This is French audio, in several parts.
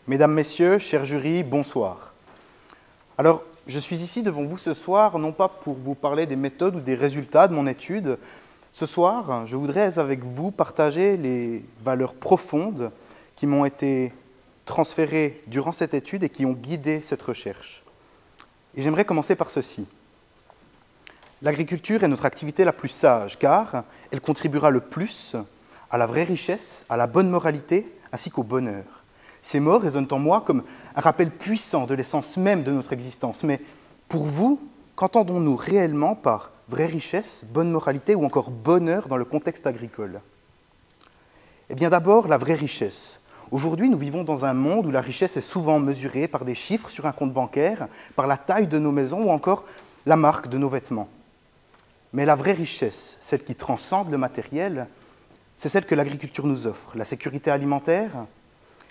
Mesdames, Messieurs, chers jurys, bonsoir. Alors, je suis ici devant vous ce soir, non pas pour vous parler des méthodes ou des résultats de mon étude. Ce soir, je voudrais avec vous partager les valeurs profondes qui m'ont été transférées durant cette étude et qui ont guidé cette recherche. Et j'aimerais commencer par ceci. L'agriculture est notre activité la plus sage, car elle contribuera le plus à la vraie richesse, à la bonne moralité, ainsi qu'au bonheur. Ces mots résonnent en moi comme un rappel puissant de l'essence même de notre existence. Mais pour vous, qu'entendons-nous réellement par vraie richesse, bonne moralité ou encore bonheur dans le contexte agricole? Eh bien d'abord, la vraie richesse. Aujourd'hui, nous vivons dans un monde où la richesse est souvent mesurée par des chiffres sur un compte bancaire, par la taille de nos maisons ou encore la marque de nos vêtements. Mais la vraie richesse, celle qui transcende le matériel, c'est celle que l'agriculture nous offre, la sécurité alimentaire,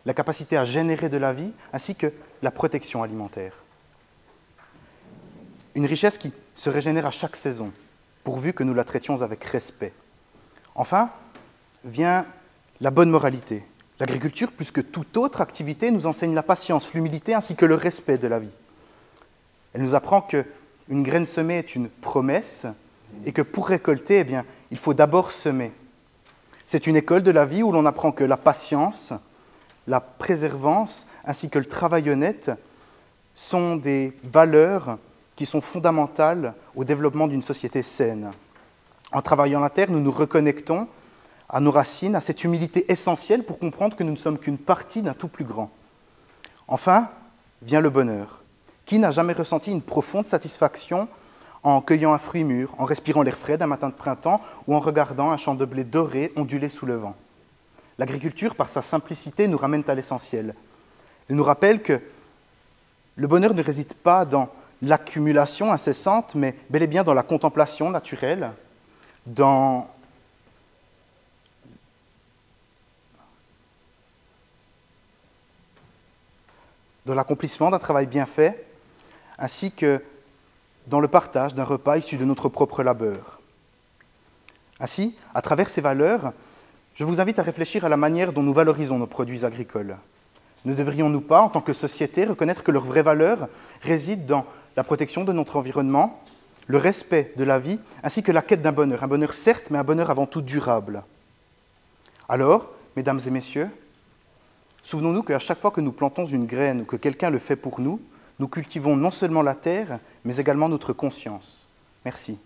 la capacité à générer de la vie, ainsi que la protection alimentaire. Une richesse qui se régénère à chaque saison, pourvu que nous la traitions avec respect. Enfin, vient la bonne moralité. L'agriculture, plus que toute autre activité, nous enseigne la patience, l'humilité, ainsi que le respect de la vie. Elle nous apprend qu'une graine semée est une promesse, et que pour récolter, eh bien, il faut d'abord semer. C'est une école de la vie où l'on apprend que la patience, la préservance ainsi que le travail honnête sont des valeurs qui sont fondamentales au développement d'une société saine. En travaillant la terre, nous nous reconnectons à nos racines, à cette humilité essentielle pour comprendre que nous ne sommes qu'une partie d'un tout plus grand. Enfin, vient le bonheur. Qui n'a jamais ressenti une profonde satisfaction en cueillant un fruit mûr, en respirant l'air frais d'un matin de printemps ou en regardant un champ de blé doré onduler sous le vent? L'agriculture, par sa simplicité, nous ramène à l'essentiel. Elle nous rappelle que le bonheur ne réside pas dans l'accumulation incessante, mais bel et bien dans la contemplation naturelle, dans l'accomplissement d'un travail bien fait, ainsi que dans le partage d'un repas issu de notre propre labeur. Ainsi, à travers ces valeurs, je vous invite à réfléchir à la manière dont nous valorisons nos produits agricoles. Ne devrions-nous pas, en tant que société, reconnaître que leur vraie valeur réside dans la protection de notre environnement, le respect de la vie, ainsi que la quête d'un bonheur? Un bonheur certes, mais un bonheur avant tout durable. Alors, mesdames et messieurs, souvenons-nous qu'à chaque fois que nous plantons une graine ou que quelqu'un le fait pour nous, nous cultivons non seulement la terre, mais également notre conscience. Merci.